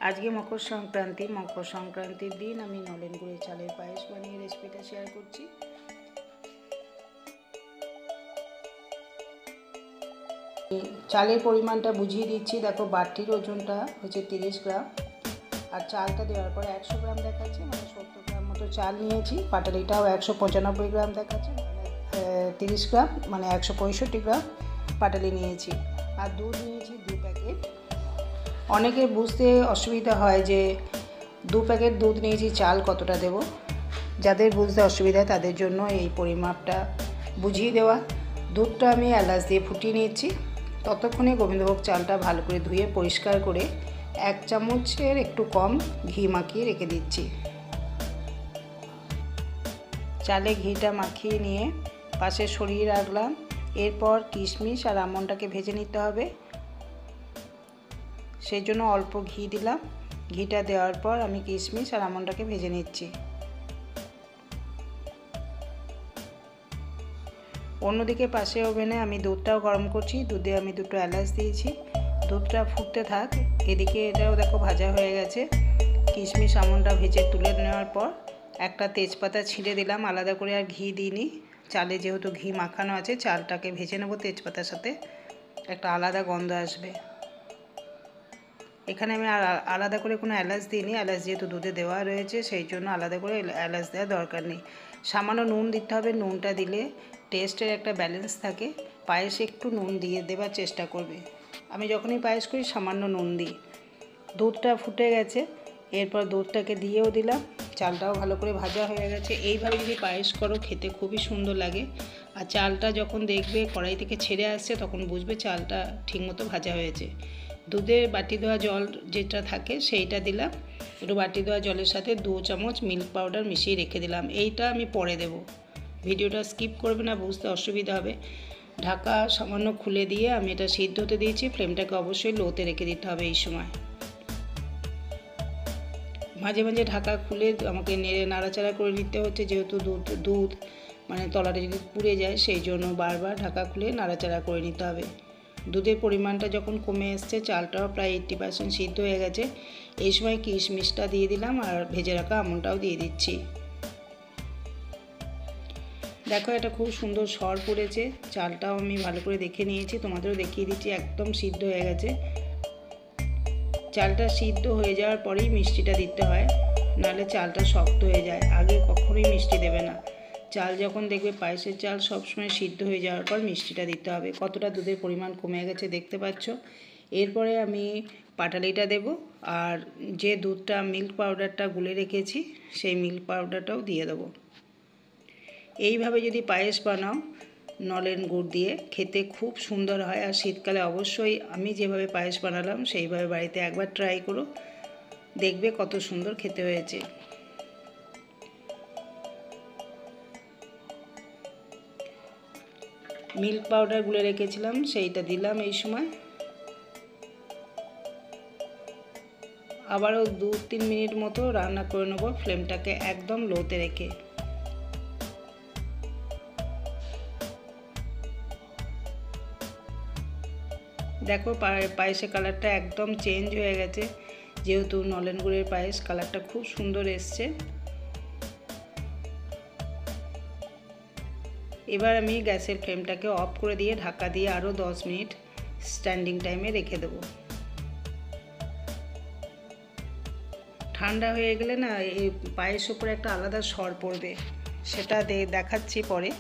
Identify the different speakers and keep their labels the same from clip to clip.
Speaker 1: আজকে মকর সংক্রান্তির দিন আমি নলেন গুড়ের চালের পায়েস বানিয়ে রেসিপিটা শেয়ার করছি। চালের পরিমাণটা বুঝিয়ে দিচ্ছি। দেখো বাটির ওজনটা হচ্ছে 30 গ্রাম, আর চালটা দেওয়ার পর 100 গ্রাম দেখাচ্ছে, মানে 70 গ্রাম মতো চাল নিয়েছি। পাটালিটাও 195 গ্রাম দেখাচ্ছে, মানে 30 গ্রাম, মানে 165 গ্রাম পাটালি নিয়েছি। আর দুধ নিয়েছি 2 প্যাকেট। অনেকের বুঝতে অসুবিধা হয় যে 2 প্যাকেট দুধ নিয়েছি, চাল কতটা দেব। যাদের বুঝতে অসুবিধা তাদের জন্য এই পরিমাপটা বুঝিয়ে দেওয়া। দুধটা আমি এলাচ দিয়ে ফুটিয়ে নিচ্ছি। ততক্ষণে গোবিন্দভোগ চালটা ভালো করে ধুয়ে পরিষ্কার করে 1 চামচের একটু কম ঘি মাখিয়ে রেখে দিচ্ছি। চালে ঘিটা মাখিয়ে নিয়ে পাশে সরিয়ে রাখলাম। এরপর কিশমিশ আর আমন্ডটাকে ভেজে নিতে হবে, সেই জন্য অল্প ঘি দিলাম। ঘিটা দেওয়ার পর আমি কিশমিশ আর আমন্ডটাকে ভেজে নিচ্ছি। অন্যদিকে পাশে ওভেনে আমি দুধটাও গরম করছি। দুধে আমি 2টো এলাচ দিয়েছি। দুধটা ফুটতে থাক, এদিকে এটাও দেখো ভাজা হয়ে গেছে। কিশমিশ আমন্ডটা ভেজে তুলে নেওয়ার পর একটা তেজপাতা ছিঁড়ে দিলাম, আলাদা করে আর ঘি দিইনি। চালে যেহেতু ঘি মাখানো আছে, চালটাকে ভেজে নেব তেজপাতার সাথে, একটা আলাদা গন্ধ আসবে। এখানে আমি আলাদা করে কোনো এলাচ দিইনি, এলাচ যেহেতু দুধে দেওয়া রয়েছে সেই জন্য আলাদা করে এলাচ দেওয়ার দরকার নেই। সামান্য নুন দিতে হবে, নুনটা দিলে টেস্টের একটা ব্যালেন্স থাকে। পায়েসে একটু নুন দিয়ে দেওয়ার চেষ্টা করবে। আমি যখনই পায়েস করি সামান্য নুন দিই। দুধটা ফুটে গেছে, এরপর দুধটাকে দিয়েও দিলাম। চালটাও ভালো করে ভাজা হয়ে গেছে। এইভাবে যদি পায়েস করো খেতে খুবই সুন্দর লাগে। আর চালটা যখন দেখবে কড়াই থেকে ছেড়ে আসছে তখন বুঝবে চালটা ঠিকমতো ভাজা হয়েছে। দুধের বাটি ধোয়া জল যেটা থাকে সেইটা দিলাম। একটু বাটি ধোয়া জলের সাথে 2 চামচ মিল্ক পাউডার মিশিয়ে রেখে দিলাম। এইটা আমি পরে দেব, ভিডিওটা স্কিপ করবে না, বুঝতে অসুবিধা হবে। ঢাকা সামান্য খুলে দিয়ে আমি এটা সিদ্ধ হতে দিয়েছি। ফ্লেমটাকে অবশ্যই লোতে রেখে দিতে হবে এই সময়। মাঝে মাঝে ঢাকা খুলে আমাকে নাড়াচাড়া করে নিতে হচ্ছে, যেহেতু দুধ মানে তলাটা যদি পুড়ে যায় সেই জন্য বারবার ঢাকা খুলে নাড়াচাড়া করে নিতে হবে। দুধের পরিমাণটা যখন কমে এসছে, চালটাও প্রায় 80% সিদ্ধ হয়ে গেছে, এই সময় কিশমিশটা দিয়ে দিলাম আর ভেজে রাখা আমন্ডটাও দিয়ে দিচ্ছি। দেখো এটা খুব সুন্দর সর পড়েছে। চালটাও আমি ভালো করে দেখে নিয়েছি, তোমাদেরও দেখিয়ে দিচ্ছি, একদম সিদ্ধ হয়ে গেছে। চালটা সিদ্ধ হয়ে যাওয়ার পরেই মিষ্টিটা দিতে হয়, নাহলে চালটা শক্ত হয়ে যায়। আগে কখনোই মিষ্টি দেবে না। চাল যখন দেখবে পায়েসের চাল সবসময় সিদ্ধ হয়ে যাওয়ার পর মিষ্টিটা দিতে হবে। কতটা দুধের পরিমাণ কমে গেছে দেখতে পাচ্ছ। এরপরে আমি পাটালিটা দেব, আর যে দুধটা মিল্ক পাউডারটা গুলে রেখেছি সেই মিল্ক পাউডারটাও দিয়ে দেবো। এইভাবে যদি পায়েস বানাও নলেন গুড় দিয়ে, খেতে খুব সুন্দর হয়। আর শীতকালে অবশ্যই আমি যেভাবে পায়েস বানালাম সেইভাবে বাড়িতে একবার ট্রাই করো, দেখবে কত সুন্দর খেতে হয়েছে। মিল্ক পাউডার গুলে রেখেছিলাম সেইটা দিলাম এই সময়। আবারও 2-3 মিনিট মতো রান্না করে নেব, ফ্লেমটাকে একদম লোতে রেখে। দেখো পায়েসের কালারটা একদম চেঞ্জ হয়ে গেছে, যেহেতু নলেন গুড়ের পায়েস, কালারটা খুব সুন্দর এসছে। এবার আমি গ্যাসের ফ্লেমটাকে অফ করে দিয়ে ঢাকা দিয়ে আরও 10 মিনিট স্ট্যান্ডিং টাইমে রেখে দেবো। ঠান্ডা হয়ে গেলে না এই পায়েসের উপরে একটা আলাদা সর পড়বে, সেটা দেখাচ্ছি পরে।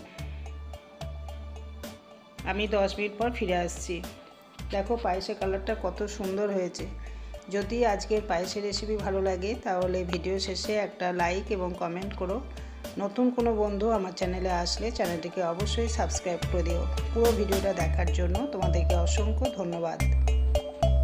Speaker 1: আমি 10 মিনিট পর ফিরে আসছি। দেখো পায়েসের কালারটা কত সুন্দর হয়েছে। যদি আজকের পায়েসের রেসিপি ভালো লাগে তাহলে ভিডিও শেষে একটা লাইক এবং কমেন্ট করো। নতুন কোনো বন্ধু আমার চ্যানেলে আসলে চ্যানেলটিকে অবশ্যই সাবস্ক্রাইব করে দিও। পুরো ভিডিওটা দেখার জন্য তোমাদেরকে অসংখ্য ধন্যবাদ।